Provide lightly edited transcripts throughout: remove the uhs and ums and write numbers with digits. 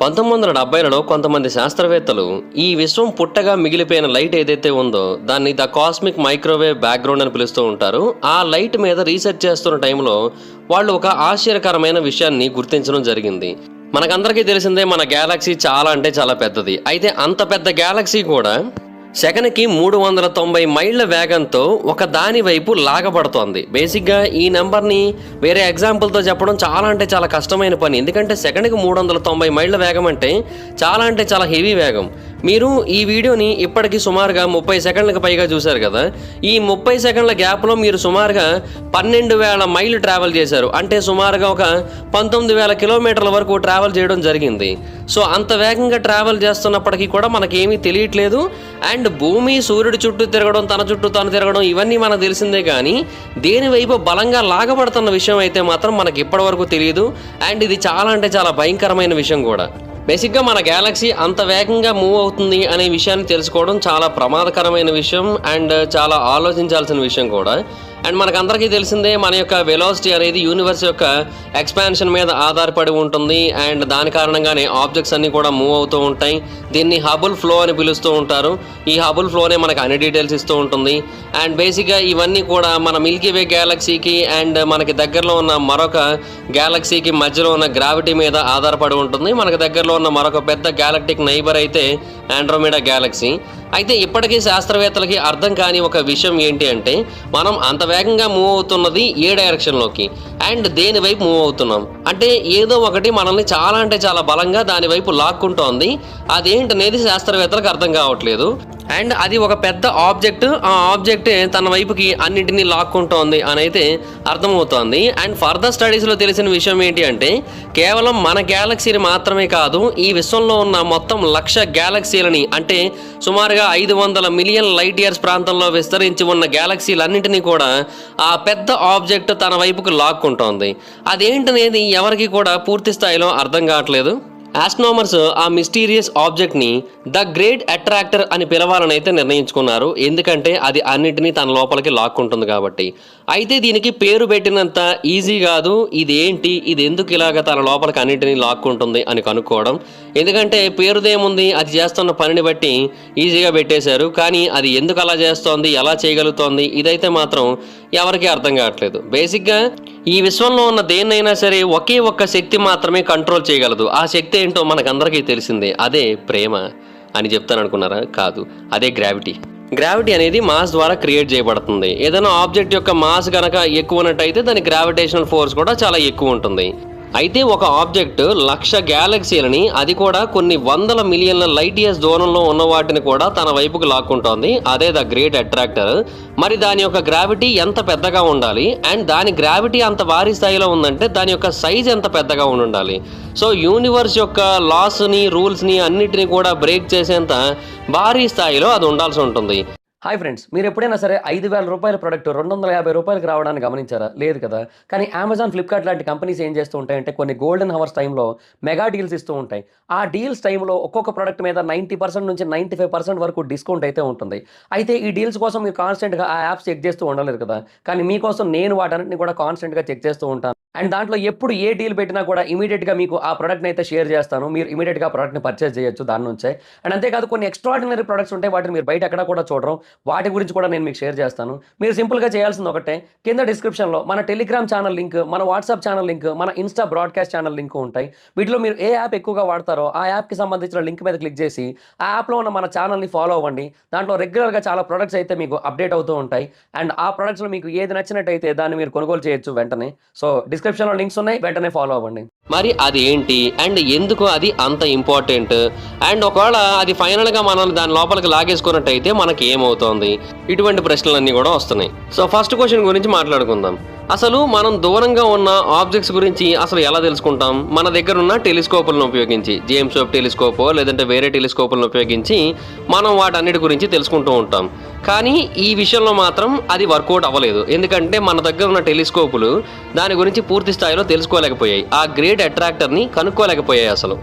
1970లలో కొంతమంది శాస్త్రవేత్తలు ఈ విశ్వం పుట్టగా మిగిలిపోయిన లైట్ ఏదైతే ఉందో దాన్ని ద కాస్మిక్ మైక్రోవేవ్ బ్యాక్గ్రౌండ్ అని పిలుస్తూ ఉంటారు. ఆ లైట్ మీద రీసెర్చ్ చేస్తున్న టైంలో వాళ్ళు ఒక ఆశ్చర్యకరమైన విషయాన్ని గుర్తించడం జరిగింది. మనకందరికీ తెలిసిందే, మన గ్యాలక్సీ చాలా అంటే చాలా పెద్దది. అయితే అంత పెద్ద గ్యాలక్సీ కూడా సెకనుకి 390 మైళ్ళ వేగంతో ఒక దాని వైపు లాగబడుతోంది. బేసిక్గా ఈ నెంబర్ని వేరే ఎగ్జాంపుల్తో చెప్పడం చాలా అంటే చాలా కష్టమైన పని. ఎందుకంటే సెకనుకి 390 మైళ్ళ వేగం అంటే చాలా హెవీ వేగం. మీరు ఈ వీడియోని ఇప్పటికీ సుమారుగా 30 సెకండ్లకు పైగా చూశారు కదా. ఈ 30 సెకండ్ల గ్యాప్లో మీరు సుమారుగా 12,000 మైళ్ళు ట్రావెల్ చేశారు. అంటే సుమారుగా ఒక 19,000 కిలోమీటర్ల వరకు ట్రావెల్ చేయడం జరిగింది. సో అంత వేగంగా ట్రావెల్ చేస్తున్నప్పటికీ కూడా మనకేమీ తెలియట్లేదు. అండ్ భూమి సూర్యుడి చుట్టూ తిరగడం, తన చుట్టూ తను తిరగడం, ఇవన్నీ మనకు తెలిసిందే. కానీ దేని వైపు బలంగా లాగబడుతున్న విషయం అయితే మాత్రం మనకి ఇప్పటివరకు తెలియదు. అండ్ ఇది చాలా అంటే చాలా భయంకరమైన విషయం కూడా. బేసిక్గా మన గ్యాలక్సీ అంత వేగంగా మూవ్ అవుతుంది అనే విషయాన్ని తెలుసుకోవడం చాలా ప్రమాదకరమైన విషయం అండ్ చాలా ఆలోచించాల్సిన విషయం కూడా. అండ్ మనకందరికీ తెలిసిందే, మన యొక్క వెలాసిటీ అనేది యూనివర్స్ యొక్క ఎక్స్పాన్షన్ మీద ఆధారపడి ఉంటుంది. అండ్ దాని కారణంగానే ఆబ్జెక్ట్స్ అన్నీ కూడా మూవ్ అవుతూ ఉంటాయి. దీన్ని హబుల్ ఫ్లో అని పిలుస్తూ ఉంటారు. ఈ హబుల్ ఫ్లోనే మనకు అన్ని డీటెయిల్స్ ఇస్తూ ఉంటుంది. అండ్ బేసిక్గా ఇవన్నీ కూడా మన మిల్కీవే గ్యాలక్సీకి అండ్ మనకి దగ్గరలో ఉన్న మరొక గ్యాలక్సీకి మధ్యలో ఉన్న గ్రావిటీ మీద ఆధారపడి ఉంటుంది. మనకి దగ్గరలో ఉన్న మరొక పెద్ద గ్యాలక్టిక్ నైబర్ అయితే ఆండ్రోమీడా గ్యాలక్సీ. అయితే ఇప్పటికీ శాస్త్రవేత్తలకి అర్థం కాని ఒక విషయం ఏంటి అంటే, మనం అంత వేగంగా మూవ్ అవుతున్నది ఏ డైరెక్షన్లోకి అండ్ దేని వైపు మూవ్ అవుతున్నాం అంటే ఏదో ఒకటి మనల్ని చాలా అంటే చాలా బలంగా దాని వైపు లాక్కుంటోంది. అదేంటనేది శాస్త్రవేత్తలకు అర్థం కావట్లేదు. అండ్ అది ఒక పెద్ద ఆబ్జెక్ట్, ఆ ఆబ్జెక్టే తన వైపుకి అన్నింటినీ లాక్కుంటోంది అని అయితే అర్థమవుతోంది. అండ్ ఫర్దర్ స్టడీస్లో తెలిసిన విషయం ఏంటి అంటే, కేవలం మన గ్యాలక్సీని మాత్రమే కాదు, ఈ విశ్వంలో ఉన్న మొత్తం 1,00,000 గ్యాలక్సీలని అంటే సుమారుగా 500 మిలియన్ లైట్ ఇయర్స్ ప్రాంతంలో విస్తరించి ఉన్న గ్యాలక్సీలన్నింటినీ కూడా ఆ పెద్ద ఆబ్జెక్ట్ తన వైపుకు లాక్కుంటోంది. అదేంటనేది ఎవరికి కూడా పూర్తి స్థాయిలో అర్థం కావట్లేదు. ఆస్ట్రోనమర్స్ ఆ మిస్టీరియస్ ఆబ్జెక్ట్ని ద గ్రేట్ అట్రాక్టర్ అని పిలవాలని అయితే నిర్ణయించుకున్నారు. ఎందుకంటే అది అన్నిటినీ తన లోపలికి లాక్కుంటుంది కాబట్టి. అయితే దీనికి పేరు పెట్టినంత ఈజీ కాదు. ఇదేంటి, ఇది ఎందుకు ఇలాగ తన లోపలికి అన్నిటినీ లాక్కుంటుంది అని కనుక్కోవడం. ఎందుకంటే పేరుదేముంది, అది చేస్తున్న పనిని బట్టి ఈజీగా పెట్టేశారు. కానీ అది ఎందుకు అలా చేస్తోంది, ఎలా చేయగలుగుతోంది, ఇదైతే మాత్రం ఎవరికీ అర్థం కావట్లేదు. బేసిక్గా ఈ విశ్వంలో ఉన్న దేన్నైనా సరే ఒకే ఒక్క శక్తి మాత్రమే కంట్రోల్ చేయగలదు. ఆ శక్తి ఏంటో మనకందరికీ తెలిసిందే, అదే ప్రేమ అని చెప్తాను అనుకున్నారా? కాదు, అదే గ్రావిటీ. గ్రావిటీ అనేది మాస్ ద్వారా క్రియేట్ చేయబడుతుంది. ఏదైనా ఆబ్జెక్ట్ యొక్క మాస్ కనుక ఎక్కువ ఉన్నట్టయితే దాని గ్రావిటేషనల్ ఫోర్స్ కూడా చాలా ఎక్కువ ఉంటుంది. అయితే ఒక ఆబ్జెక్ట్ 1,00,000 గ్యాలక్సీలని, అది కూడా కొన్ని 100 మిలియన్ల లైట్ ఇయర్స్ దూరంలో ఉన్న వాటిని కూడా తన వైపుకు లాక్కుంటోంది. అదే ద గ్రేట్ అట్రాక్టర్. మరి దాని యొక్క గ్రావిటీ ఎంత పెద్దగా ఉండాలి అండ్ దాని గ్రావిటీ అంత భారీ స్థాయిలో ఉందంటే దాని యొక్క సైజ్ ఎంత పెద్దగా ఉండాలి. సో యూనివర్స్ యొక్క లాస్ని, రూల్స్ని అన్నిటిని కూడా బ్రేక్ చేసేంత భారీ స్థాయిలో అది ఉండాల్సి ఉంటుంది. హాయ్ ఫ్రెండ్స్, మీరు ఎప్పుడైనా సరే 5,000 రూపాయల ప్రోడక్ట్ 250 రూపాయలకు రావడానికి గమనించారా? లేదు కదా. కానీ అమెజాన్, ఫ్లిప్కార్ట్ లాంటి కంపెనీస్ ఏం చేస్తూ ఉంటాయంటే కొన్ని గోల్డెన్ హవర్స్ టైంలో మెగా డీల్స్ ఇస్తూ ఉంటాయి. ఆ డీల్స్ టైంలో ఒక్కొక్క ప్రోడక్ట్ మీద 90% నుంచి 95% వరకు డిస్కౌంట్ అయితే ఉంటుంది. అయితే ఈ డీల్స్ కోసం మీరు కాన్స్టెంట్గా ఆ యాప్స్ చెక్ చేస్తూ ఉండలేదు కదా. కానీ మీకోసం నేను వాటన్నిటిని కూడా కాన్స్టెంట్గా చెక్ చేస్తూ ఉంటాను. అండ్ దాంట్లో ఎప్పుడు ఏ డీల్ పెట్టినా కూడా ఇమీడియట్గా మీకు ఆ ప్రోడక్ట్ని అయితే షేర్ చేస్తాను. మీరు ఇమీడియట్గా ఆ ప్రోడక్ట్ని పర్చేస్ చేయొచ్చు దాని నుంచే. అండ్ అంతేకాదు కొన్ని ఎక్స్ట్రాడినరీ ప్రొడక్ట్స్ ఉంటాయి, వాటిని మీరు బయట ఎక్కడ కూడా చూడరు. వాటి గురించి కూడా నేను మీకు షేర్ చేస్తాను. మీరు సింపుల్గా చేయాల్సింది ఒకటే, కింద డిస్క్రిప్షన్లో మన టెలిగ్రామ్ ఛానల్ లింక్, మన వాట్సాప్ ఛానల్ లింక్, మన ఇన్స్టా బ్రాడ్కాస్ట్ ఛానల్ లింక్ ఉంటాయి. వీటిలో మీరు ఏ యాప్ ఎక్కువగా వాడతారో ఆ యాప్కి సంబంధించిన లింక్ మీద క్లిక్ చేసి ఆ యాప్లో ఉన్న మన ఛానల్ని ఫాలో అవ్వండి. దాంట్లో రెగ్యులర్గా చాలా ప్రొడక్ట్స్ అయితే మీకు అప్డేట్ అవుతూ ఉంటాయి. అండ్ ఆ ప్రొడక్ట్స్లో మీకు ఏది నచ్చినట్టయితే దాన్ని మీరు కొనుగోలు చేయొచ్చు వెంటనే. సో డిస్క్రిప్షన్లో లింక్స్ ఉన్నాయి, వెంటనే ఫాలో అవ్వండి. మరి అది ఏంటి అండ్ ఎందుకు అది అంత ఇంపార్టెంట్ అండ్ ఒకవేళ అది ఫైనల్గా మనం దాని లోపలికి లాగేసుకున్నట్టయితే మనకి ఏమవుతోంది, ఇటువంటి ప్రశ్నలన్నీ కూడా వస్తున్నాయి. సో ఫస్ట్ క్వశ్చన్ గురించి మాట్లాడుకుందాం. అసలు మనం దూరంగా ఉన్న ఆబ్జెక్ట్స్ గురించి అసలు ఎలా తెలుసుకుంటాం? మన దగ్గర ఉన్న టెలిస్కోపులను ఉపయోగించి, జేమ్స్ వెబ్ టెలిస్కోపో లేదంటే వేరే టెలిస్కోపులను ఉపయోగించి మనం వాటన్నిటి గురించి తెలుసుకుంటూ ఉంటాం. కానీ ఈ విషయంలో మాత్రం అది వర్కౌట్ అవ్వలేదు. ఎందుకంటే మన దగ్గర ఉన్న టెలిస్కోపులు దాని గురించి పూర్తి స్థాయిలో తెలుసుకోలేకపోయాయి, ఆ గ్రేట్ అట్రాక్టర్ని కనుక్కోలేకపోయాయి అసలు.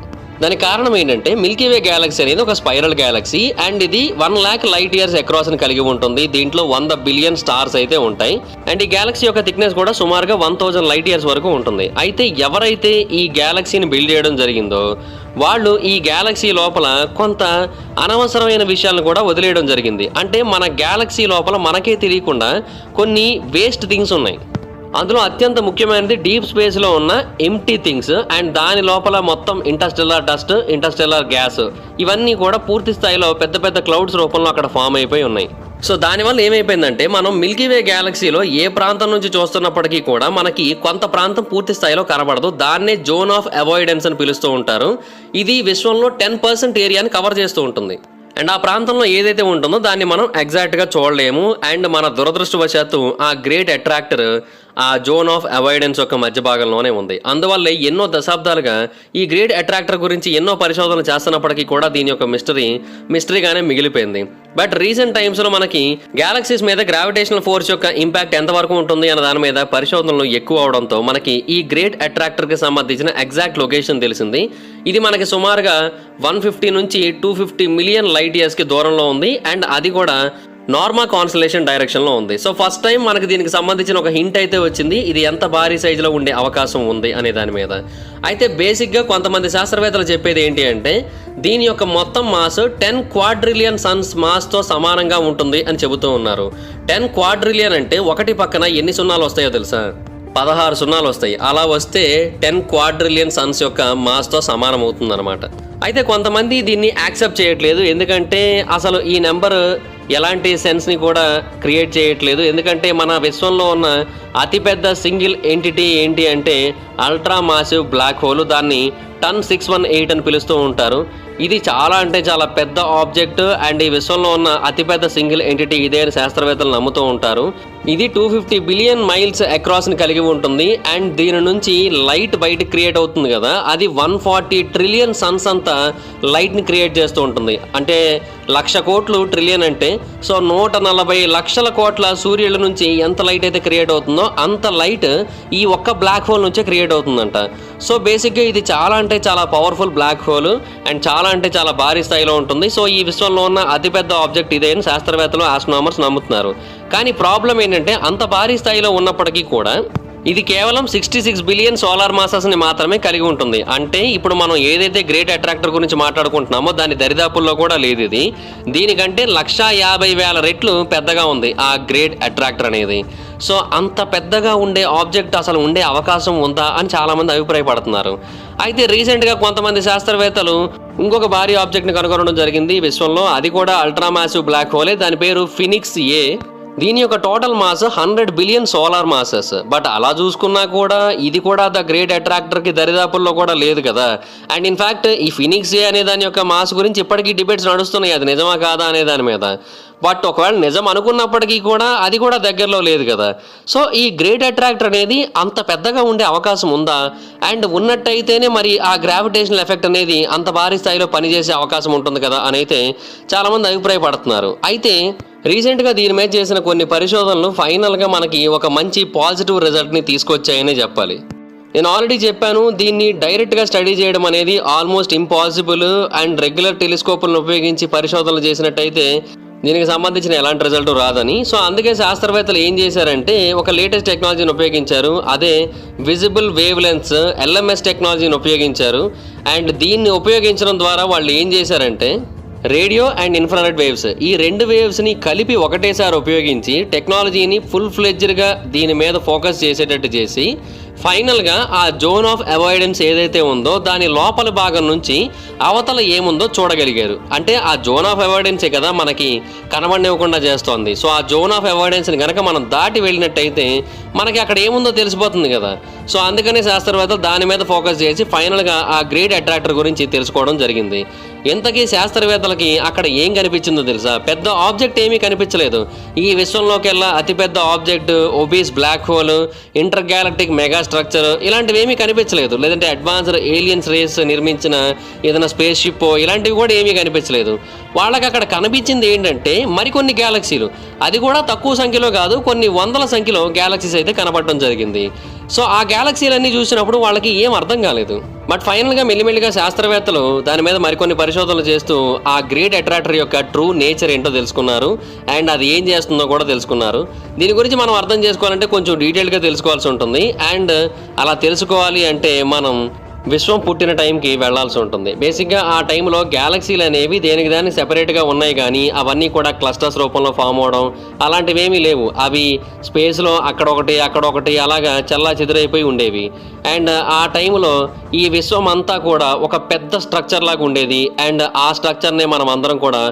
దానికి కారణం ఏంటంటే మిల్కీవే గ్యాలక్సీ అనేది ఒక స్పైరల్ గ్యాలక్సీ అండ్ ఇది 1,00,000 లైట్ ఇయర్స్ అక్రాస్ ని కలిగి ఉంటుంది. దీంట్లో 100 బిలియన్ స్టార్స్ అయితే ఉంటాయి అండ్ ఈ గ్యాలక్సీ యొక్క థిక్నెస్ కూడా సుమారుగా 1000 లైట్ ఇయర్స్ వరకు ఉంటుంది. అయితే ఎవరైతే ఈ గ్యాలక్సీని బిల్డ్ చేయడం జరిగిందో వాళ్ళు ఈ గ్యాలక్సీ లోపల కొంత అనవసరమైన విషయాలను కూడా వదిలేయడం జరిగింది. అంటే మన గ్యాలక్సీ లోపల మనకే తెలియకుండా కొన్ని వేస్ట్ థింగ్స్ ఉన్నాయి. అందులో అత్యంత ముఖ్యమైనది డీప్ స్పేస్లో ఉన్న ఎంప్టీ థింగ్స్ అండ్ దాని లోపల మొత్తం ఇంటర్స్టెల్లార్ డస్ట్, ఇంటర్స్టెల్లార్ గ్యాస్ ఇవన్నీ కూడా పూర్తి స్థాయిలో పెద్ద పెద్ద క్లౌడ్స్ రూపంలో అక్కడ ఫామ్ అయిపోయి ఉన్నాయి. సో దానివల్ల ఏమైపోయిందంటే మనం మిల్కీవే గ్యాలక్సీలో ఏ ప్రాంతం నుంచి చూస్తున్నప్పటికీ కూడా మనకి కొంత ప్రాంతం పూర్తి స్థాయిలో కనబడదు. దాన్నే జోన్ ఆఫ్ అవాయిడెన్స్ అని పిలుస్తూ ఉంటారు. ఇది విశ్వంలో 10% ఏరియాని కవర్ చేస్తూ ఉంటుంది. అండ్ ఆ ప్రాంతంలో ఏదైతే ఉంటుందో దాన్ని మనం ఎగ్జాక్ట్గా చూడలేము. అండ్ మన దురదృష్టవశాత్తు ఆ గ్రేట్ అట్రాక్టర్ ఆ జోన్ ఆఫ్ అవాయిడెన్స్ యొక్క మధ్య భాగంలోనే ఉంది. అందువల్ల ఎన్నో దశాబ్దాలుగా ఈ గ్రేట్ అట్రాక్టర్ గురించి ఎన్నో పరిశోధనలు చేస్తున్నప్పటికీ కూడా దీని యొక్క మిస్టరీగానే మిగిలిపోయింది. బట్ రీసెంట్ టైమ్స్లో మనకి గ్యాలక్సీస్ మీద గ్రావిటేషనల్ ఫోర్స్ యొక్క ఇంపాక్ట్ ఎంతవరకు ఉంటుంది అన్న దాని మీద పరిశోధనలు ఎక్కువ అవడంతో మనకి ఈ గ్రేట్ అట్రాక్టర్కి సంబంధించిన ఎగ్జాక్ట్ లొకేషన్ తెలిసింది. ఇది మనకి సుమారుగా 150 నుంచి 250 మిలియన్ లైట్ ఇయర్స్కి దూరంలో ఉంది. అండ్ అది కూడా నార్మా కాన్స్టలేషన్ డైరెక్షన్లో ఉంది. సో ఫస్ట్ టైం మనకి దీనికి సంబంధించిన ఒక హింట్ అయితే వచ్చింది, ఇది ఎంత భారీ సైజులో ఉండే అవకాశం ఉంది అనే దాని మీద. అయితే బేసిక్గా కొంతమంది శాస్త్రవేత్తలు చెప్పేది ఏంటి అంటే దీని యొక్క మొత్తం మాస్ 10 క్వాడ్రిలియన్ సన్స్ మాస్తో సమానంగా ఉంటుంది అని చెబుతూ ఉన్నారు. 10 క్వాడ్రిలియన్ అంటే ఒకటి పక్కన ఎన్ని సున్నాలు వస్తాయో తెలుసా? 16 సున్నాలు వస్తాయి. అలా వస్తే 10 క్వాడ్రిలియన్ సన్స్ యొక్క మాస్తో సమానం అవుతుంది అనమాట. అయితే కొంతమంది దీన్ని యాక్సెప్ట్ చేయట్లేదు, ఎందుకంటే అసలు ఈ నెంబర్ ఎలాంటి సెన్స్ని కూడా క్రియేట్ చేయట్లేదు. ఎందుకంటే మన విశ్వంలో ఉన్న అతిపెద్ద సింగిల్ ఎంటిటీ ఏంటి అంటే అల్ట్రా మాసివ్ బ్లాక్ హోల్, దాన్ని 10618 అని పిలుస్తూ ఉంటారు. ఇది చాలా అంటే చాలా పెద్ద ఆబ్జెక్ట్ అండ్ ఈ విశ్వంలో ఉన్న అతిపెద్ద సింగిల్ ఎంటిటీ ఇదే అని శాస్త్రవేత్తలు నమ్ముతూ ఉంటారు. ఇది 250 బిలియన్ మైల్స్ అక్రాస్ని కలిగి ఉంటుంది. అండ్ దీని నుంచి లైట్ బయట క్రియేట్ అవుతుంది కదా, అది 140 ట్రిలియన్ సన్స్ అంతా లైట్ని క్రియేట్ చేస్తూ ఉంటుంది. అంటే 1,00,000 కోట్లు ట్రిలియన్ అంటే సో 140 లక్షల కోట్ల సూర్యుల నుంచి ఎంత లైట్ అయితే క్రియేట్ అవుతుందో అంత లైట్ ఈ ఒక్క బ్లాక్ హోల్ నుంచే క్రియేట్ అవుతుందంట. సో బేసిక్గా ఇది చాలా అంటే చాలా పవర్ఫుల్ బ్లాక్ హోల్ అండ్ చాలా అంటే చాలా భారీ స్థాయిలో ఉంటుంది. సో ఈ విశ్వంలో ఉన్న అతిపెద్ద ఆబ్జెక్ట్ ఇదే అని శాస్త్రవేత్తలు, ఆస్ట్రోనామర్స్ నమ్ముతున్నారు. కానీ ప్రాబ్లం ఏంటంటే అంత భారీ స్థాయిలో ఉన్నప్పటికీ కూడా ఇది కేవలం 66 బిలియన్ సోలార్ మాసెస్ని మాత్రమే కలిగి ఉంటుంది. అంటే ఇప్పుడు మనం ఏదైతే గ్రేట్ అట్రాక్టర్ గురించి మాట్లాడుకుంటున్నామో దాని దరిదాపుల్లో కూడా లేదు ఇది. దీనికంటే 150,000 రెట్లు పెద్దగా ఉంది ఆ గ్రేట్ అట్రాక్టర్ అనేది. సో అంత పెద్దగా ఉండే ఆబ్జెక్ట్ అసలు ఉండే అవకాశం ఉందా అని చాలామంది అభిప్రాయపడుతున్నారు. అయితే రీసెంట్గా కొంతమంది శాస్త్రవేత్తలు ఇంకొక భారీ ఆబ్జెక్ట్ని కనుగొనడం జరిగింది విశ్వంలో. అది కూడా అల్ట్రా మ్యాసివ్ బ్లాక్ హోలే. దాని పేరు ఫినిక్స్ ఏ. దీని యొక్క total mass 100 billion solar masses. But అలా చూసుకున్నా కూడా ఇది కూడా ద గ్రేట్ అట్రాక్టర్కి దరిదాపుల్లో కూడా లేదు కదా. అండ్ ఇన్ఫ్యాక్ట్ ఈ ఫినిక్స్ ఏ అనే దాని యొక్క మాస్ గురించి ఇప్పటికీ డిబేట్స్ నడుస్తున్నాయి, అది నిజమా కాదా అనే దాని మీద. బట్ ఒకవేళ నిజం అనుకున్నప్పటికీ కూడా అది కూడా దగ్గరలో లేదు కదా. సో ఈ గ్రేట్ అట్రాక్టర్ అనేది అంత పెద్దగా ఉండే అవకాశం ఉందా? అండ్ ఉన్నట్టయితేనే మరి ఆ గ్రావిటేషనల్ ఎఫెక్ట్ అనేది అంత భారీ స్థాయిలో పనిచేసే అవకాశం ఉంటుంది కదా అని అయితే చాలామంది అభిప్రాయపడుతున్నారు. అయితే రీసెంట్గా దీని మీద చేసిన కొన్ని పరిశోధనలు ఫైనల్గా మనకి ఒక మంచి పాజిటివ్ రిజల్ట్ని తీసుకొచ్చాయనే చెప్పాలి. నేను ఆల్రెడీ చెప్పాను, దీన్ని డైరెక్ట్గా స్టడీ చేయడం అనేది ఆల్మోస్ట్ ఇంపాసిబుల్. అండ్ రెగ్యులర్ టెలిస్కోపులను ఉపయోగించి పరిశోధనలు చేసినట్టయితే దీనికి సంబంధించిన ఎలాంటి రిజల్ట్ రాదని. సో అందుకే శాస్త్రవేత్తలు ఏం చేశారంటే ఒక లేటెస్ట్ టెక్నాలజీని ఉపయోగించారు. అదే విజిబుల్ వేవ్ లెన్స్ LMS టెక్నాలజీని ఉపయోగించారు. అండ్ దీన్ని ఉపయోగించడం ద్వారా వాళ్ళు ఏం చేశారంటే రేడియో అండ్ ఇన్ఫ్రారెడ్ వేవ్స్, ఈ 2 వేవ్స్ని కలిపి ఒకటేసారి ఉపయోగించి టెక్నాలజీని ఫుల్ ఫ్లెడ్జ్డ్గా దీని మీద ఫోకస్ చేసేటట్టు చేసి ఫైనల్గా ఆ జోన్ ఆఫ్ అవాయిడెన్స్ ఏదైతే ఉందో దాని లోపల భాగం నుంచి అవతల ఏముందో చూడగలిగారు. అంటే ఆ జోన్ ఆఫ్ అవాయిడెన్సే కదా మనకి కనబడనివ్వకుండా చేస్తోంది. సో ఆ జోన్ ఆఫ్ అవాయిడెన్స్ని కనుక మనం దాటి వెళ్ళినట్టయితే మనకి అక్కడ ఏముందో తెలిసిపోతుంది కదా. సో అందుకనే శాస్త్రవేత్తలు దాని మీద ఫోకస్ చేసి ఫైనల్గా ఆ గ్రేట్ అట్రాక్టర్ గురించి తెలుసుకోవడం జరిగింది. ఇంతకీ శాస్త్రవేత్తలకి అక్కడ ఏం కనిపించిందో తెలుసా? పెద్ద ఆబ్జెక్ట్ ఏమీ కనిపించలేదు. ఈ విశ్వంలోకెల్లా అతిపెద్ద object, obese black hole, intergalactic megastructure ఇలాంటివి ఏమీ కనిపించలేదు. లేదంటే అడ్వాన్స్డ్ ఏలియన్స్ రేస్ నిర్మించిన ఏదైనా స్పేస్ షిప్ ఇలాంటివి కూడా ఏమీ కనిపించలేదు. వాళ్ళకి అక్కడ కనిపించింది ఏంటంటే మరికొన్ని గ్యాలక్సీలు, అది కూడా తక్కువ సంఖ్యలో కాదు, కొన్ని వందల సంఖ్యలో గ్యాలక్సీస్ అయితే కనపడటం జరిగింది. సో ఆ గ్యాలక్సీలన్నీ చూసినప్పుడు వాళ్ళకి ఏం అర్థం కాలేదు. బట్ ఫైనల్గా మెల్లిమెల్లిగా శాస్త్రవేత్తలు దాని మీద మరికొన్ని పరిశోధనలు చేస్తూ ఆ గ్రేట్ అట్రాక్టర్ యొక్క ట్రూ నేచర్ ఏంటో తెలుసుకున్నారు. అండ్ అది ఏం చేస్తుందో కూడా తెలుసుకున్నారు. దీని గురించి మనం అర్థం చేసుకోవాలంటే కొంచెం డీటెయిల్గా తెలుసుకోవాల్సి ఉంటుంది. అండ్ అలా తెలుసుకోవాలి అంటే మనం విశ్వం పుట్టిన టైంకి వెళ్లాల్సి ఉంటుంది. బేసిక్గా ఆ టైంలో గ్యాలక్సీలు అనేవి దేనికి దాన్ని సెపరేట్గా ఉన్నాయి, కానీ అవన్నీ కూడా క్లస్టర్స్ రూపంలో ఫామ్ అవడం అలాంటివి ఏమీ లేవు. అవి స్పేస్లో అక్కడొకటి అలాగా చల్లా చెదురైపోయి ఉండేవి. అండ్ ఆ టైంలో ఈ విశ్వం అంతా కూడా ఒక పెద్ద స్ట్రక్చర్ లాగా ఉండేది. అండ్ ఆ స్ట్రక్చర్నే మనం అందరం కూడా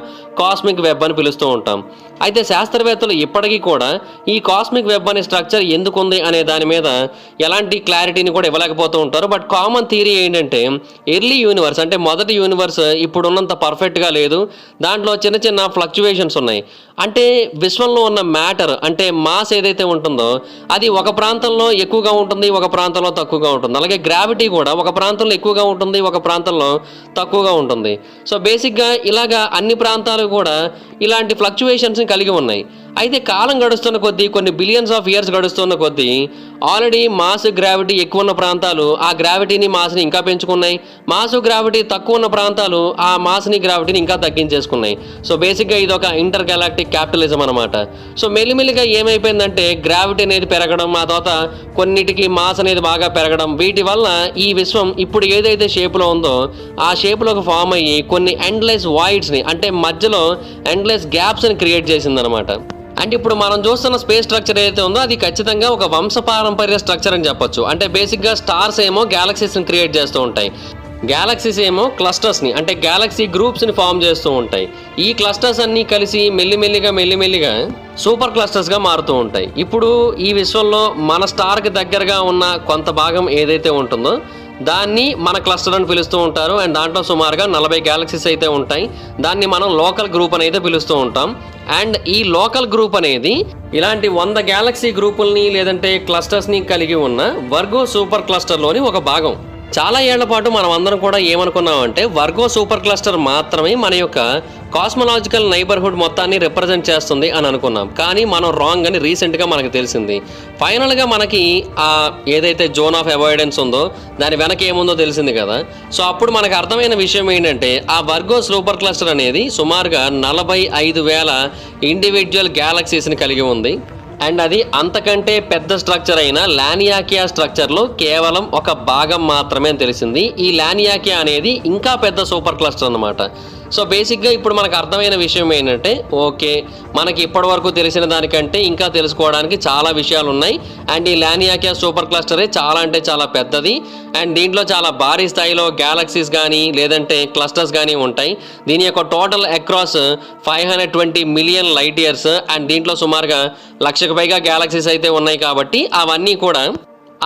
కాస్మిక్ వెబ్ అని పిలుస్తూ ఉంటాం. అయితే శాస్త్రవేత్తలు ఇప్పటికీ కూడా ఈ కాస్మిక్ వెబ్ అనే స్ట్రక్చర్ ఎందుకు ఉంది అనే దాని మీద ఎలాంటి క్లారిటీని కూడా ఇవ్వలేకపోతూ ఉంటారు. బట్ కామన్ థియరీ ఏంటంటే ఎర్లీ యూనివర్స్ అంటే మొదటి యూనివర్స్ ఇప్పుడున్నంత పర్ఫెక్ట్గా లేదు, దాంట్లో చిన్న చిన్న ఫ్లక్చువేషన్స్ ఉన్నాయి. అంటే విశ్వంలో ఉన్న మ్యాటర్ అంటే మాస్ ఏదైతే ఉంటుందో అది ఒక ప్రాంతంలో ఎక్కువగా ఉంటుంది, ఒక ప్రాంతంలో తక్కువగా ఉంటుంది. అలాగే గ్రావిటీ కూడా ఒక ప్రాంతంలో ఎక్కువగా ఉంటుంది, ఒక ప్రాంతంలో తక్కువగా ఉంటుంది. సో బేసిక్గా ఇలాగా అన్ని ప్రాంతాలు కూడా ఇలాంటి ఫ్లక్చువేషన్స్ని కలిగి ఉన్నాయి. అయితే కాలం గడుస్తున్న కొద్దీ, కొన్ని బిలియన్స్ ఆఫ్ ఇయర్స్ గడుస్తున్న కొద్దీ ఆల్రెడీ మాస్ గ్రావిటీ ఎక్కువ ఉన్న ప్రాంతాలు ఆ గ్రావిటీని మాస్ని ఇంకా పెంచుకున్నాయి, మాస్ గ్రావిటీ తక్కువ ఉన్న ప్రాంతాలు ఆ మాస్ని గ్రావిటీని ఇంకా తగ్గించేసుకున్నాయి. సో బేసిక్గా ఇది ఒక ఇంటర్ గెలాక్టిక్ క్యాపిటలిజం అనమాట. సో మెల్లిమెల్లిగా ఏమైపోయిందంటే గ్రావిటీ అనేది పెరగడం, ఆ తర్వాత కొన్నిటికి మాస్ అనేది బాగా పెరగడం, వీటి వల్ల ఈ విశ్వం ఇప్పుడు ఏదైతే షేప్లో ఉందో ఆ షేప్లోకి ఫామ్ అయ్యి కొన్ని ఎండ్లెస్ వాయిడ్స్ని అంటే మధ్యలో ఎండ్లెస్ గ్యాప్స్ని క్రియేట్ చేసిందనమాట. అంటే ఇప్పుడు మనం చూస్తున్న స్పేస్ స్ట్రక్చర్ ఏదైతే ఉందో అది ఖచ్చితంగా ఒక వంశపారంపర్య స్ట్రక్చర్ అని చెప్పొచ్చు. అంటే బేసిక్గా స్టార్స్ ఏమో గ్యాలక్సీస్ని క్రియేట్ చేస్తూ ఉంటాయి, గ్యాలక్సీస్ ఏమో క్లస్టర్స్ని అంటే గ్యాలక్సీ గ్రూప్స్ని ఫామ్ చేస్తూ ఉంటాయి. ఈ క్లస్టర్స్ అన్నీ కలిసి మెల్లిమెల్లిగా సూపర్ క్లస్టర్స్గా మారుతూ ఉంటాయి. ఇప్పుడు ఈ విశ్వంలో మన స్టార్కి దగ్గరగా ఉన్న కొంత భాగం ఏదైతే ఉంటుందో దాన్ని మన క్లస్టర్ అని పిలుస్తూ ఉంటారు. అండ్ దాంట్లో సుమారుగా 40 గ్యాలక్సీస్ అయితే ఉంటాయి. దాన్ని మనం లోకల్ గ్రూప్ అని అయితే పిలుస్తూ ఉంటాం. అండ్ ఈ లోకల్ గ్రూప్ అనేది ఇలాంటి 100 గ్యాలక్సీ గ్రూపుల్ని లేదంటే క్లస్టర్స్ని కలిగి ఉన్న వర్గో సూపర్ క్లస్టర్లోని ఒక భాగం. చాలా ఏళ్ల పాటు మనం అందరం కూడా ఏమనుకున్నామంటే వర్గో సూపర్ క్లస్టర్ మాత్రమే మన యొక్క కాస్మలాజికల్ నైబర్హుడ్ మొత్తాన్ని రిప్రజెంట్ చేస్తుంది అని అనుకున్నాం. కానీ మనం రాంగ్ అని రీసెంట్గా మనకు తెలిసింది. ఫైనల్గా మనకి ఆ ఏదైతే జోన్ ఆఫ్ అవాయిడెన్స్ ఉందో దాని వెనక ఏముందో తెలిసింది కదా. సో అప్పుడు మనకు అర్థమైన విషయం ఏంటంటే ఆ వర్గో సూపర్ క్లస్టర్ అనేది సుమారుగా 45,000 ఇండివిజువల్ గ్యాలక్సీస్ని కలిగి ఉంది. అండ్ అది అంతకంటే పెద్ద స్ట్రక్చర్ అయిన లానియాకియా స్ట్రక్చర్లో కేవలం ఒక భాగం మాత్రమే అని తెలిసింది. ఈ లానియాకియా అనేది ఇంకా పెద్ద సూపర్ క్లస్టర్ అన్నమాట. సో బేసిక్గా ఇప్పుడు మనకు అర్థమైన విషయం ఏంటంటే ఓకే, మనకి ఇప్పటివరకు తెలిసిన దానికంటే ఇంకా తెలుసుకోవడానికి చాలా విషయాలు ఉన్నాయి. అండ్ ఈ లానియాకియా సూపర్ క్లస్టరే చాలా అంటే చాలా పెద్దది. అండ్ దీంట్లో చాలా భారీ స్థాయిలో గ్యాలక్సీస్ కానీ లేదంటే క్లస్టర్స్ కానీ ఉంటాయి. దీని యొక్క total across 520 million light years. And దీంట్లో సుమారుగా 1,00,000కు పైగా గ్యాలక్సీస్ అయితే ఉన్నాయి. కాబట్టి అవన్నీ కూడా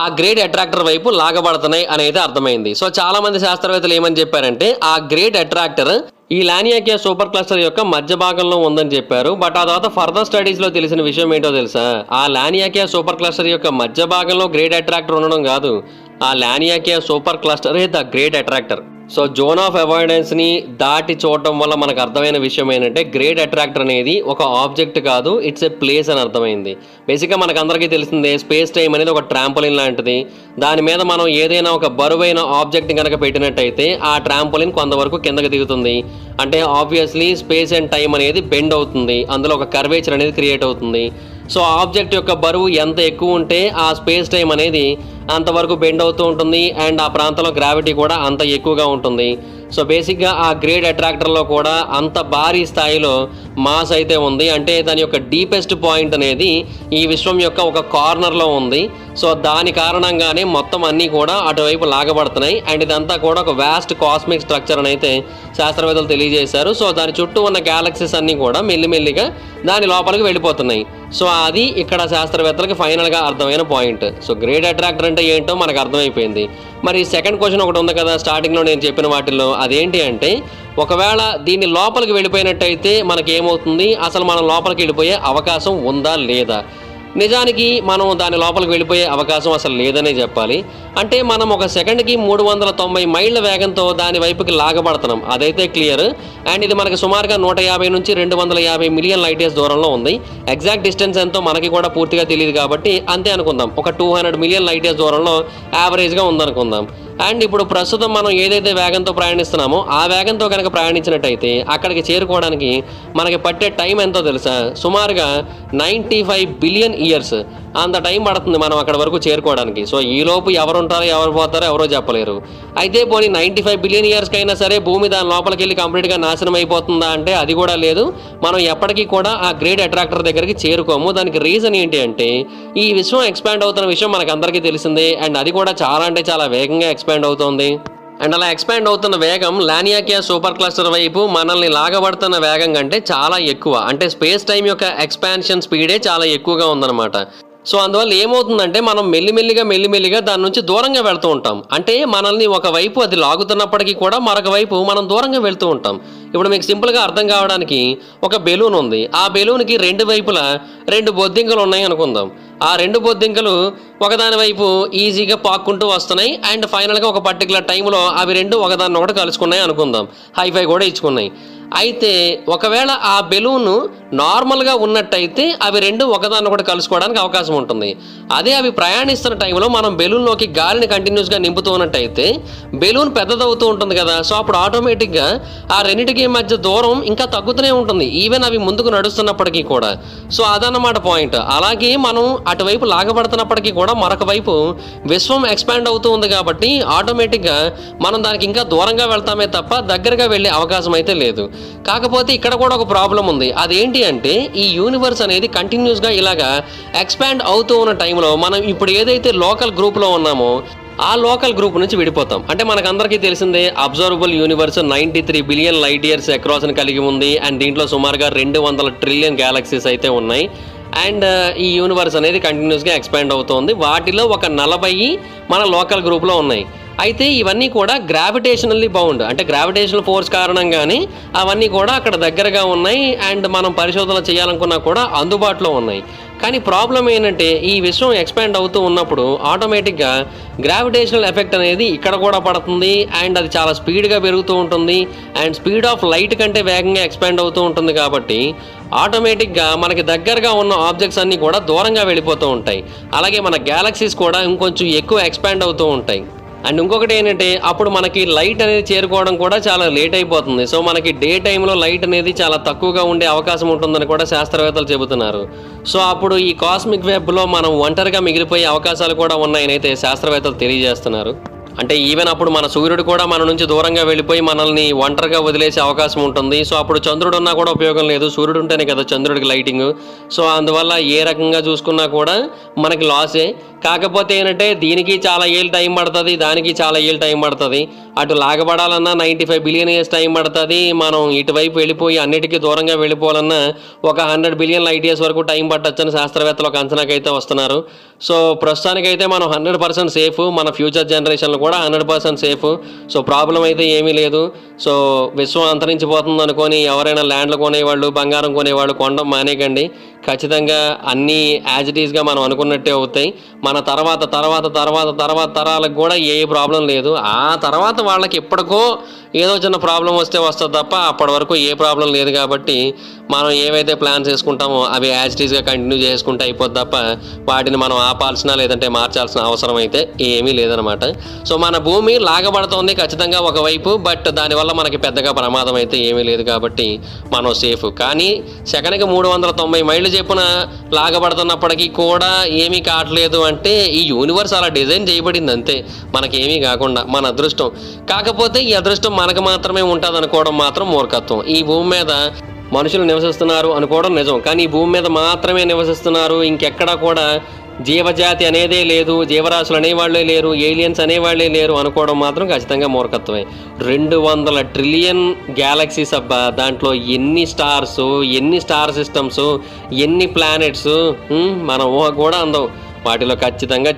ఆ గ్రేట్ అట్రాక్టర్ వైపు లాగబడుతున్నాయి అనేది అర్థమైంది. సో చాలా మంది శాస్త్రవేత్తలు ఏమని చెప్పారంటే ఆ గ్రేట్ అట్రాక్టర్ ఈ లానియాకియా సూపర్ క్లస్టర్ యొక్క మధ్య భాగంలో ఉందని చెప్పారు. బట్ ఆ తర్వాత ఫర్దర్ స్టడీస్లో తెలిసిన విషయం ఏంటో తెలుసా, ఆ లానియాకియా సూపర్ క్లస్టర్ యొక్క మధ్య భాగంలో గ్రేట్ అట్రాక్టర్ ఉండడం కాదు, ఆ లానియాకియా సూపర్ క్లస్టరే the great attractor. So zone of అవాయిడెన్స్ని దాటి చూడటం వల్ల మనకు అర్థమైన విషయం ఏంటంటే గ్రేట్ అట్రాక్టర్ అనేది ఒక ఆబ్జెక్ట్ కాదు, ఇట్స్ ఏ ప్లేస్ అని అర్థమైంది. బేసిక్గా మనకు అందరికీ తెలిసిందే స్పేస్ టైం అనేది ఒక ట్రాంపోలిన్ లాంటిది. దాని మీద మనం ఏదైనా ఒక బరువైన ఆబ్జెక్ట్ని కనుక పెట్టినట్టయితే ఆ ట్రాంపోలిన్ కొంతవరకు కిందకి దిగుతుంది. అంటే ఆబ్వియస్లీ స్పేస్ అండ్ టైం అనేది బెండ్ అవుతుంది, అందులో ఒక కర్వేచర్ అనేది క్రియేట్ అవుతుంది. సో ఆబ్జెక్ట్ యొక్క బరువు ఎంత ఎక్కువ ఉంటే ఆ స్పేస్ టైం అనేది అంతవరకు బెండ్ అవుతూ ఉంటుంది. అండ్ ఆ ప్రాంతంలో గ్రావిటీ కూడా అంత ఎక్కువగా ఉంటుంది. సో బేసిక్గా ఆ గ్రేట్ అట్రాక్టర్లో కూడా అంత భారీ స్థాయిలో మాస్ అయితే ఉంది. అంటే దాని యొక్క డీపెస్ట్ పాయింట్ అనేది ఈ విశ్వం యొక్క ఒక కార్నర్లో ఉంది. సో దాని కారణంగానే మొత్తం అన్నీ కూడా అటువైపు లాగబడుతున్నాయి. అండ్ ఇదంతా కూడా ఒక వ్యాస్ట్ కాస్మిక్ స్ట్రక్చర్ అని అయితే శాస్త్రవేత్తలు తెలియజేశారు. సో దాని చుట్టూ ఉన్న గ్యాలక్సీస్ అన్నీ కూడా మెల్లిమెల్లిగా దాని లోపలికి వెళ్ళిపోతున్నాయి. సో అది ఇక్కడ శాస్త్రవేత్తలకి ఫైనల్గా అర్థమైన పాయింట్. సో గ్రేట్ అట్రాక్టర్ అంటే ఏంటో మనకు అర్థమైపోయింది. మరి సెకండ్ క్వశ్చన్ ఒకటి ఉంది కదా స్టార్టింగ్లో నేను చెప్పిన వాటిల్లో, అదేంటి అంటే ఒకవేళ దీన్ని లోపలికి వెళ్ళిపోయినట్టయితే మనకేమవుతుంది, అసలు మనం లోపలికి వెళ్ళిపోయే అవకాశం ఉందా లేదా? నిజానికి మనం దాని లోపలికి వెళ్ళిపోయే అవకాశం అసలు లేదనే చెప్పాలి. అంటే మనం ఒక సెకండ్కి 390 మైళ్ళ వేగంతో దాని వైపుకి లాగబడుతున్నాం, అదైతే క్లియర్. అండ్ ఇది మనకి సుమారుగా 150 నుంచి 250 మిలియన్ లైట్ ఇయర్స్ దూరంలో ఉంది. ఎగ్జాక్ట్ డిస్టెన్స్ ఎంతో మనకి కూడా పూర్తిగా తెలియదు కాబట్టి అంతే అనుకుందాం, ఒక 200 మిలియన్ లైట్ ఇయర్స్ దూరంలో యావరేజ్గా ఉందనుకుందాం. అండ్ ఇప్పుడు ప్రస్తుతం మనం ఏదైతే వేగంతో ప్రయాణిస్తున్నామో ఆ వేగంతో కనుక ప్రయాణించినట్టయితే అక్కడికి చేరుకోవడానికి మనకి పట్టే టైం ఎంతో తెలుసా? సుమారుగా 95 బిలియన్ ఇయర్స్. అంత టైం పడుతుంది మనం అక్కడ వరకు చేరుకోవడానికి. సో ఈలోపు ఎవరు ఉంటారో ఎవరు పోతారో ఎవరో చెప్పలేరు. అయితే పోనీ 95 బిలియన్ ఇయర్స్కి అయినా సరే భూమి దాని లోపలికి వెళ్ళి కంప్లీట్గా నాశనం అయిపోతుందా అంటే అది కూడా లేదు. మనం ఎప్పటికీ కూడా ఆ గ్రేట్ అట్రాక్టర్ దగ్గరికి చేరుకోము. దానికి రీజన్ ఏంటి అంటే ఈ విశ్వం ఎక్స్పాండ్ అవుతున్న విషయం మనకు అందరికీ తెలిసిందే. అండ్ అది కూడా చాలా అంటే చాలా వేగంగా ఎక్స్పాండ్ అవుతోంది. అండ్ అలా ఎక్స్పాండ్ అవుతున్న వేగం లానియాకియా సూపర్ క్లస్టర్ వైపు మనల్ని లాగబడుతున్న వేగం కంటే చాలా ఎక్కువ. అంటే స్పేస్ టైం యొక్క ఎక్స్పాన్షన్ స్పీడే చాలా ఎక్కువగా ఉందన్నమాట. సో అందువల్ల ఏమవుతుందంటే మనం మెల్లిమెల్లిగా దాని నుంచి దూరంగా వెళ్తూ ఉంటాం. అంటే మనల్ని ఒకవైపు అది లాగుతున్నప్పటికీ కూడా మరొక వైపు మనం దూరంగా వెళ్తూ ఉంటాం. ఇప్పుడు మీకు సింపుల్గా అర్థం కావడానికి ఒక బెలూన్ ఉంది. ఆ బెలూన్కి రెండు వైపులా 2 బొద్దింకలు ఉన్నాయి అనుకుందాం. ఆ 2 బొద్దింకలు ఒకదాని వైపు ఈజీగా పాక్కుంటూ వస్తున్నాయి. అండ్ ఫైనల్గా ఒక పర్టికులర్ టైంలో అవి 2 ఒకదాన్ని ఒకటి కలుసుకున్నాయి అనుకుందాం. హైఫై కూడా ఇచ్చుకున్నాయి. అయితే ఒకవేళ ఆ బెలూన్ నార్మల్గా ఉన్నట్టయితే అవి 2 ఒకదాన్ని ఒకటి కలుసుకోవడానికి అవకాశం ఉంటుంది. అదే అవి ప్రయాణిస్తున్న టైంలో మనం బెలూన్లోకి గాలిని కంటిన్యూస్గా నింపుతూ ఉన్నట్టయితే బెలూన్ పెద్దదవుతూ ఉంటుంది కదా. సో అప్పుడు ఆటోమేటిక్గా ఆ రెండింటికి మధ్య దూరం ఇంకా తగ్గుతూనే ఉంటుంది, ఈవెన్ అవి ముందుకు నడుస్తున్నప్పటికీ కూడా. సో అదన్నమాట పాయింట్. అలాగే మనం అటువైపు లాగబడుతున్నప్పటికీ కూడా మరొక వైపు విశ్వం ఎక్స్పాండ్ అవుతూ ఉంది కాబట్టి ఆటోమేటిక్గా మనం దానికి ఇంకా దూరంగా వెళ్తామే తప్ప దగ్గరగా వెళ్ళే అవకాశం అయితే లేదు. కాకపోతే ఇక్కడ కూడా ఒక ప్రాబ్లం ఉంది. అదేంటి అంటే ఈ యూనివర్స్ అనేది కంటిన్యూస్గా ఇలాగా ఎక్స్పాండ్ అవుతూ ఉన్న టైంలో మనం ఇప్పుడు ఏదైతే లోకల్ గ్రూప్లో ఉన్నామో ఆ లోకల్ గ్రూప్ నుంచి విడిపోతాం. అంటే మనకందరికీ తెలిసిందే observable universe 93 billion light years అక్రాస్ని కలిగి ఉంది. అండ్ దీంట్లో సుమారుగా 200 ట్రిలియన్ గ్యాలక్సీస్ అయితే ఉన్నాయి. అండ్ ఈ యూనివర్స్ అనేది కంటిన్యూస్గా ఎక్స్పాండ్ అవుతోంది. వాటిలో ఒక 40 మన లోకల్ గ్రూప్లో ఉన్నాయి. అయితే ఇవన్నీ కూడా గ్రావిటేషనల్లీ బౌండ్, అంటే గ్రావిటేషనల్ ఫోర్స్ కారణంగానే అవన్నీ కూడా అక్కడ దగ్గరగా ఉన్నాయి. అండ్ మనం పరిశోధన చేయాలనుకున్నా కూడా అందుబాటులో ఉన్నాయి. కానీ ప్రాబ్లం ఏంటంటే ఈ విశ్వం ఎక్స్పాండ్ అవుతూ ఉన్నప్పుడు ఆటోమేటిక్గా గ్రావిటేషనల్ ఎఫెక్ట్ అనేది ఇక్కడ కూడా పడుతుంది. అండ్ అది చాలా స్పీడ్గా పెరుగుతూ ఉంటుంది. అండ్ స్పీడ్ ఆఫ్ లైట్ కంటే వేగంగా ఎక్స్పాండ్ అవుతూ ఉంటుంది. కాబట్టి ఆటోమేటిక్గా మనకి దగ్గరగా ఉన్న ఆబ్జెక్ట్స్ అన్నీ కూడా దూరంగా వెళ్ళిపోతూ ఉంటాయి. అలాగే మన గ్యాలక్సీస్ కూడా ఇంకొంచెం ఎక్కువ ఎక్స్పాండ్ అవుతూ ఉంటాయి. అండ్ ఇంకొకటి ఏంటంటే అప్పుడు మనకి లైట్ అనేది చేరుకోవడం కూడా చాలా లేట్ అయిపోతుంది. సో మనకి డే టైంలో లైట్ అనేది చాలా తక్కువగా ఉండే అవకాశం ఉంటుందని కూడా శాస్త్రవేత్తలు చెబుతున్నారు. సో అప్పుడు ఈ కాస్మిక్ వెబ్లో మనం ఒంటరిగా మిగిలిపోయే అవకాశాలు కూడా ఉన్నాయని అయితే శాస్త్రవేత్తలు తెలియజేస్తున్నారు. అంటే ఈవెన్ అప్పుడు మన సూర్యుడు కూడా మన నుంచి దూరంగా వెళ్ళిపోయి మనల్ని ఒంటరిగా వదిలేసే అవకాశం ఉంటుంది. సో అప్పుడు చంద్రుడు ఉన్నా కూడా ఉపయోగం లేదు, సూర్యుడు ఉంటేనే కదా చంద్రుడికి లైటింగ్. సో అందువల్ల ఏ రకంగా చూసుకున్నా కూడా మనకి లాసే. కాకపోతే ఏంటంటే దీనికి చాలా ఏళ్ళు టైం పడుతుంది, దానికి చాలా ఏళ్ళు టైం పడుతుంది. అటు లాగబడాలన్నా 95 బిలియన్ ఇయర్స్ టైం పడుతుంది. మనం ఇటువైపు వెళ్ళిపోయి అన్నిటికీ దూరంగా వెళ్ళిపోవాలన్నా ఒక 100 బిలియన్ లైట్ ఇయర్స్ వరకు టైం పట్టొచ్చని శాస్త్రవేత్తలు ఒక అంచనాకైతే వస్తున్నారు. సో ప్రస్తుతానికైతే మనం 100% సేఫ్, మన ఫ్యూచర్ జనరేషన్లు కూడా 100% సేఫ్. సో ప్రాబ్లం అయితే ఏమీ లేదు. సో విశ్వం అంతరించిపోతుంది అనుకొని ఎవరైనా ల్యాండ్లు కొనేవాళ్ళు, బంగారం కొనేవాళ్ళు కొనడం మానేకండి. ఖచ్చితంగా అన్నీ యాజ్ ఇట్ ఈస్గా మనం అనుకున్నట్టే అవుతాయి. మన తర్వాత తరాలకు కూడా ఏ ప్రాబ్లం లేదు. ఆ తర్వాత వాళ్ళకి ఎప్పటికో ఏదో చిన్న ప్రాబ్లం వస్తే వస్తుంది తప్ప అప్పటి వరకు ఏ ప్రాబ్లం లేదు. కాబట్టి మనం ఏవైతే ప్లాన్స్ చేసుకుంటామో అవి యాజ్ ఇట్ ఈస్గా కంటిన్యూ చేసుకుంటే అయిపోద్ది తప్ప వాటిని మనం ఆపాల్సిన లేదంటే మార్చాల్సిన అవసరం అయితే ఏమీ లేదనమాట. సో మన భూమి లాగబడుతోంది ఖచ్చితంగా ఒకవైపు, బట్ దానివల్ల మనకి పెద్దగా ప్రమాదం అయితే ఏమీ లేదు కాబట్టి మనం సేఫ్. కానీ సెకన్కి 390 మైళ్ళు చెప్పున లాగబడుతున్నప్పటికీ కూడా ఏమీ కావట్లేదు అంటే ఈ యూనివర్స్ అలా డిజైన్ చేయబడింది అంతే, మనకేమీ కాకుండా. మన అదృష్టం. కాకపోతే ఈ అదృష్టం మనకు మాత్రమే ఉంటుంది అనుకోవడం మాత్రం మూర్ఖత్వం. ఈ భూమి మీద మనుషులు నివసిస్తున్నారు అనుకోవడం నిజం, కానీ ఈ భూమి మీద మాత్రమే నివసిస్తున్నారు, ఇంకెక్కడా కూడా జీవజాతి అనేదే లేదు, జీవరాశులు అనేవాళ్లే లేరు, ఏలియన్స్ అనేవాళ్లే లేరు అనుకోవడం మాత్రం ఖచ్చితంగా మూర్ఖత్వమే. 200 ట్రిలియన్ గ్యాలక్సీస్ అబ్బా, దాంట్లో ఎన్ని స్టార్స్, ఎన్ని స్టార్ సిస్టమ్స్, ఎన్ని ప్లానెట్స్ మన ఊహ కూడా అందం. వాటిలో ఖచ్చితంగా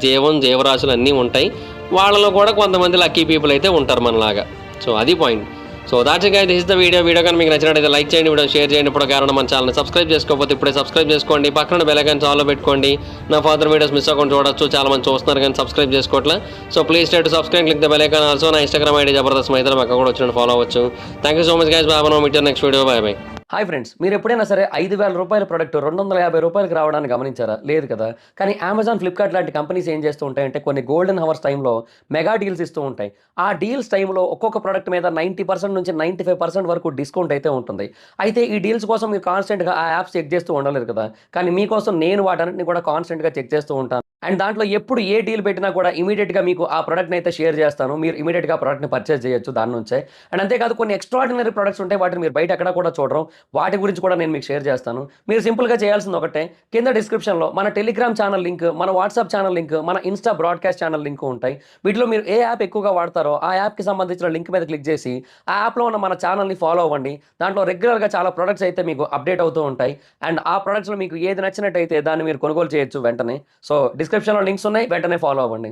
జీవరాశులు అన్నీ ఉంటాయి. వాళ్ళలో కూడా కొంతమంది లక్కీ పీపుల్ అయితే ఉంటారు మనలాగా. సో అది point. So that's it guys, this is the video కానీ మీకు నచ్చినట్లయితే లైక్ చేయండి, వీడియో షేర్ చేయండి. ఇప్పుడు కారణం మన ఛానల్ని సబ్స్క్రైబ్ చేసుకోకపోతే ఇప్పుడే సబ్స్క్రైబ్ చేసుకోండి. పక్కన బెల్ ఐకాన్ ఆన్లో పెట్టుకోండి. నా ఫర్దర్ వీడియోస్ మిస్ అవ్వకుండా చూడొచ్చు. చాలా మంది చూస్తున్నారు కానీ సబ్స్క్రైబ్ చేసుకోవట్లే. So please try to subscribe, click the bell icon also. నా ఇన్స్టాగ్రామ్ ఐడి జబర్దస్త్ మైత్రం, అక్కడ కూడా వచ్చి ఫాలో అవ్వచ్చు. Thank you so much guys. Bye. Meet next video. Bye. Hi friends, మీరు ఎప్పుడైనా సరే 5,000 రూపాయల ప్రొడక్ట్ 250 రూపాయలకి రావడాన్ని గమనించారా? లేదు కదా! కానీ అమెజాన్, ఫ్లిప్‌కార్ట్ లాంటి కంపెనీస్ ఏం చేస్తూ ఉంటాయంటే కొన్ని గోల్డెన్ హవర్స్ టైమ్‌లో మెగా డీల్స్ ఇస్తూ ఉంటాయి. ఆ డీల్స్ టైమ్‌లో ఒక్కొక్క ప్రొడక్ట్ మీద 90% నుంచి 95% వరకు డిస్కౌంట్ అయితే ఉంటుంది. అయితే ఈ డీల్స్ కోసం మీరు కాన్స్టెంట్‌గా ఆ యాప్స్ చెక్ చేస్తూ ఉండలేరు కదా! కానీ మీకోసం నేను వాటన్నిటిని కూడా కాన్స్టెంట్‌గా చెక్ చేస్తూ ఉంటాను. అండ్ దాంట్లో ఎప్పుడు ఏ డీల్ పెట్టినా కూడా ఇమ్మీడియేట్‌గా మీకు ఆ ప్రొడక్ట్‌ని అయితే షేర్ చేస్తాను. మీరు ఇమ్మీడియేట్‌గా ఆ ప్రొడక్ట్‌ని పర్చేజ్ చేయొచ్చు దాని నుంచే. అండ్ అంతేకాదు కొన్ని ఎక్స్ట్రార్డినరీ ప్రొడక్ట్స్ ఉంటాయి. వాటిని మీరు బయట ఎక్కడా కూడా చూడరు. వాటి గురించి కూడా నేను మీకు షేర్ చేస్తాను. మీరు సింపుల్‌గా చేయాల్సింది ఒకటే, కింద డిస్క్రిప్షన్‌లో మన టెలిగ్రామ్ ఛానల్ లింక్, మన వాట్సాప్ ఛానల్ లింక్, మన ఇన్‌స్టా బ్రాడ్‌కాస్ట్ ఛానల్ లింక్ ఉంటాయి. వీటిలో మీరు ఏ యాప్ ఎక్కువగా వాడతారో ఆ యాప్‌కి సంబంధించిన లింక్ మీద క్లిక్ చేసి, ఆ యాప్‌లో ఉన్న మన ఛానల్‌ని ఫాలో అవ్వండి. దాంట్లో రెగ్యులర్‌గా చాలా ప్రొడక్ట్స్ అయితే మీకు అప్డేట్ అవుతూ ఉంటాయి. అండ్ ఆ ప్రొడక్ట్స్‌లో మీకు ఏది నచ్చినట్టయితే దాన్ని మీరు కొనుగోలు చేయొచ్చు వెంటనే. సో, డిస్క్రిప్షన్‌లో లింక్స్ ఉన్నాయి. వెంటనే ఫాలో అవ్వండి.